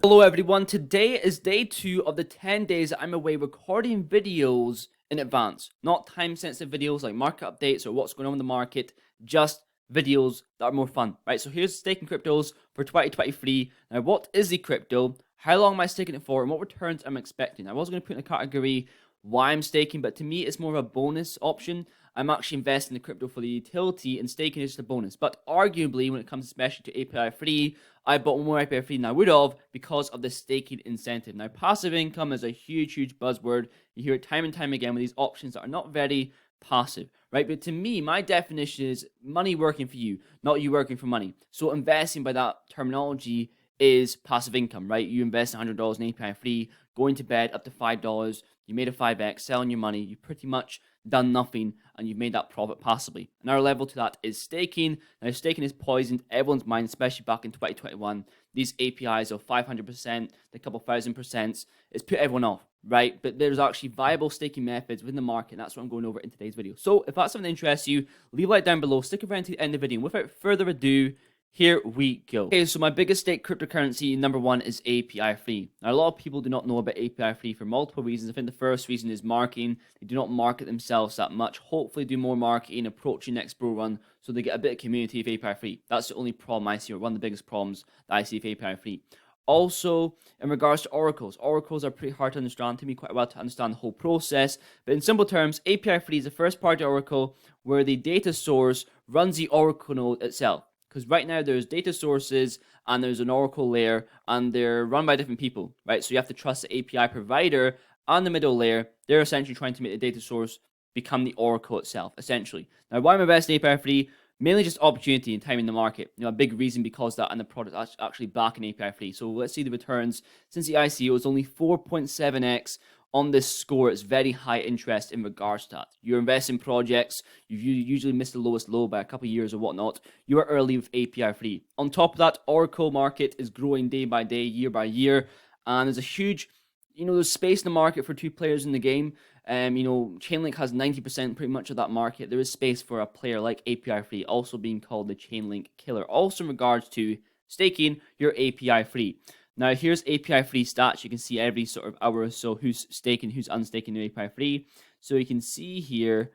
Hello everyone, today is day 2 of the 10 days that I'm away recording videos in advance. Not time-sensitive videos like market updates or what's going on in the market, just videos that are more fun, right? So here's staking cryptos for 2023. Now what is the crypto? How long am I staking it for? And what returns I'm expecting? I was going to put in a category why I'm staking, but to me it's more of a bonus option. I'm actually investing in the crypto for the utility and staking is just a bonus. But arguably, when it comes especially to API3, I bought more API3 than I would have because of the staking incentive. Now, passive income is a huge buzzword. You hear it time and time again with these options that are not very passive, right? But to me, my definition is money working for you, not you working for money. So investing by that terminology is passive income, right? You invest $100 in API3, going to bed up to $5, you made a 5x, selling your money, you pretty much done nothing and you've made that profit passively. Another level to that is staking. Now, staking has poisoned everyone's mind, especially back in 2021. These APIs of 500%, a couple thousand percent, it's put everyone off, right? But there's actually viable staking methods within the market, and that's what I'm going over in today's video. So if that's something that interests you, leave a like down below, stick around to the end of the video, and without further ado, here we go. Okay, so my biggest stake cryptocurrency, number one, is API3. Now, a lot of people do not know about API3 for multiple reasons. I think the first reason is marketing. They do not market themselves that much. Hopefully do more marketing approaching next bull run so they get a bit of community of API3. That's the only problem I see, or one of the biggest problems that I see with API3. Also, in regards to oracles are pretty hard to understand. To me, quite well to understand the whole process. But in simple terms, API3 is a first-party oracle where the data source runs the oracle node itself. Because right now there's data sources and there's an oracle layer and they're run by different people, right? So you have to trust the API provider and the middle layer. They're essentially trying to make the data source become the oracle itself, essentially. Now, why am I investing in API3? Mainly just opportunity and time in the market. You know, a big reason because that and the product is actually back in API3. So let's see the returns. Since the ICO, it's only 4.7x on this score. It's very high interest in regards to that. You invest in projects, you usually miss the lowest low by a couple of years or whatnot. You are early with API3. On top of that, Oracle market is growing day by day, year by year, and there's a huge, there's space in the market for two players in the game. Chainlink has 90% pretty much of that market. There is space for a player like API3, also being called the Chainlink killer. Also in regards to staking your API3. Now, here's API3 stats. You can see every sort of hour or so who's staking, who's unstaking the API3. So you can see here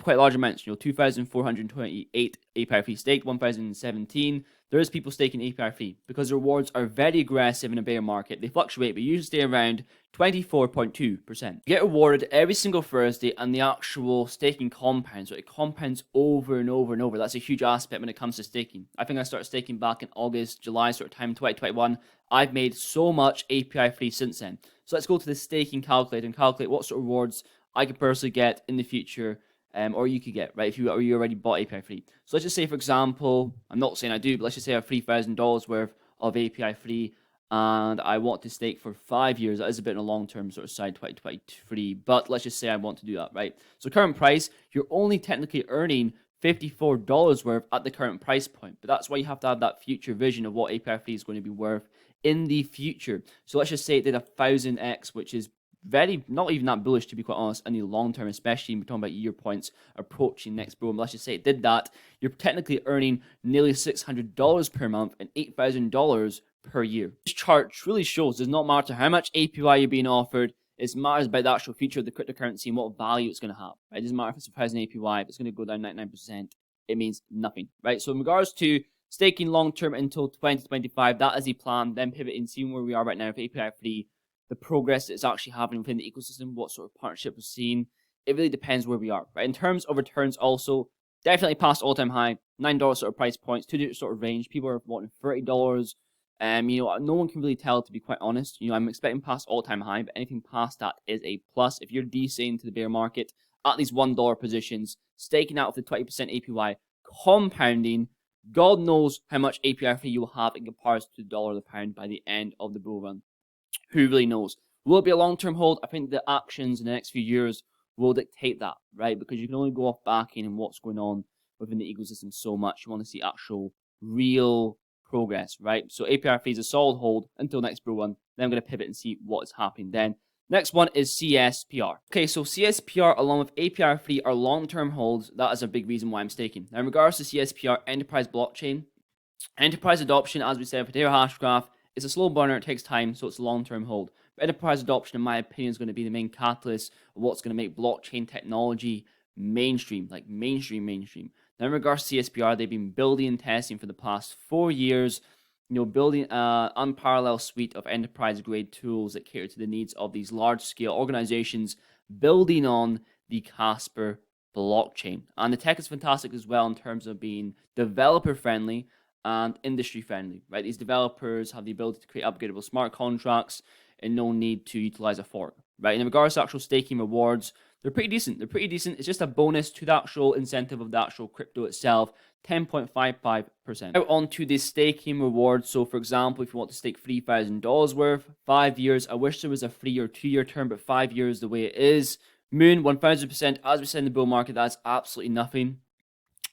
quite large amounts, 2,428 API3 staked, 1,017. There is people staking API3 because the rewards are very aggressive in a bear market. They fluctuate, but usually stay around 24.2%. You get rewarded every single Thursday, and the actual staking compounds. So it compounds over and over and over. That's a huge aspect when it comes to staking. I think I started staking back in August, July sort of time, 2021. I've made so much API3 since then. So let's go to the staking calculator and calculate what sort of rewards I could personally get in the future, or you could get, right, if you already bought API3. So let's just say, for example, I'm not saying I do, but let's just say I have $3,000 worth of API3, and I want to stake for 5 years. That is a bit in a long-term sort of side, 2023, but let's just say I want to do that, right? So current price, you're only technically earning $54 worth at the current price point, but that's why you have to have that future vision of what API3 is going to be worth in the future. So let's just say it did 1,000x, which is not even that bullish, to be quite honest, in the long term, especially when we're talking about year points approaching next boom. Let's just say it did that. You're technically earning nearly $600 per month and $8,000 per year. This chart truly shows it does not matter how much APY you're being offered. It matters about the actual feature of the cryptocurrency and what value it's going to have. Right? It doesn't matter if it's 1,000 APY, if it's going to go down 99%, it means nothing. Right? So in regards to staking long term until 2025, that is the plan. Then pivoting, seeing where we are right now with API3. The progress that's actually happening within the ecosystem, what sort of partnership we're seeing. It really depends where we are, right? In terms of returns also, definitely past all-time high, $9 sort of price points, $2 sort of range. People are wanting $30. No one can really tell, to be quite honest. I'm expecting past all-time high, but anything past that is a plus. If you're DCing to the bear market at these $1 positions, staking out with the 20% APY, compounding, God knows how much API3 you will have in comparison to the dollar or the pound by the end of the bull run. Who really knows? Will it be a long-term hold? I think the actions in the next few years will dictate that, right? Because you can only go off backing and what's going on within the ecosystem so much. You want to see actual, real progress, right? So API3 is a solid hold until next bull run. Then I'm going to pivot and see what is happening then. Next one is CSPR. Okay, so CSPR along with API3 are long-term holds. That is a big reason why I'm staking. Now, in regards to CSPR, enterprise blockchain, enterprise adoption, as we said, for Ethereum Hashgraph It's a slow burner, it takes time, so it's a long-term hold. But enterprise adoption, in my opinion, is going to be the main catalyst of what's going to make blockchain technology mainstream, like mainstream. Now, in regards to CSPR, they've been building and testing for the past 4 years, building an unparalleled suite of enterprise-grade tools that cater to the needs of these large-scale organizations, building on the Casper blockchain. And the tech is fantastic as well in terms of being developer-friendly and industry-friendly, right? These developers have the ability to create upgradable smart contracts and no need to utilize a fork, right? And in regards to actual staking rewards, they're pretty decent. It's just a bonus to the actual incentive of the actual crypto itself, 10.55%. Now on to the staking rewards. So for example, if you want to stake $3,000 worth, 5 years, I wish there was a 3 or 2 year term, but 5 years the way it is. Moon, 1000%, as we said in the bull market, that's absolutely nothing.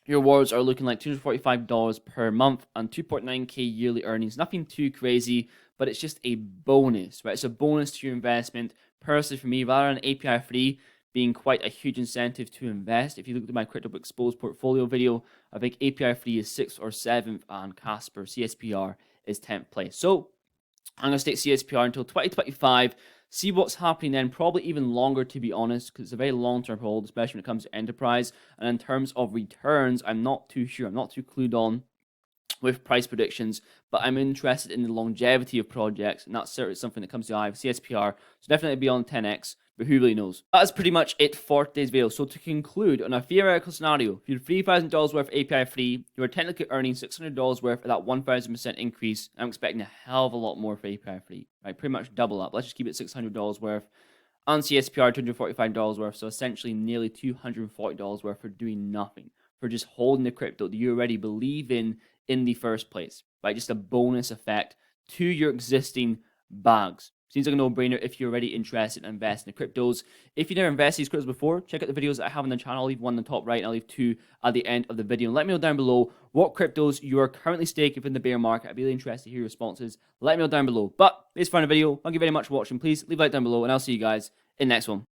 Your rewards are looking like $245 per month and 2.9k yearly earnings. Nothing too crazy, but it's just a bonus, right? It's a bonus to your investment. Personally, for me, rather than API3 being quite a huge incentive to invest, if you look at my crypto exposed portfolio video, I think API3 is 6th or 7th, and Casper CSPR is 10th place. So I'm going to stake CSPR until 2025. See what's happening then, probably even longer to be honest, because it's a very long-term hold, especially when it comes to enterprise. And in terms of returns, I'm not too sure. I'm not too clued on with price predictions, but I'm interested in the longevity of projects, and that's certainly something that comes to the eye with CSPR. So definitely beyond 10x, but who really knows? That is pretty much it for today's video. So to conclude, on a theoretical scenario, if you're $3,000 worth API free, you are technically earning $600 worth of that 1,000% increase. I'm expecting a hell of a lot more for API free, right? Pretty much double up. Let's just keep it $600 worth. On CSPR, $245 worth, so essentially nearly $240 worth for doing nothing, for just holding the crypto that you already believe in the first place, right? Just a bonus effect to your existing bags. Seems like a no-brainer if you're already interested in investing in the cryptos. If you've never invested in these cryptos before, check out the videos that I have on the channel. I'll leave one on the top right and I'll leave 2 at the end of the video. And let me know down below what cryptos you are currently staking in the bear market. I'd be really interested to hear your responses. Let me know down below. But this is for the video. Thank you very much for watching. Please leave a like down below and I'll see you guys in the next one.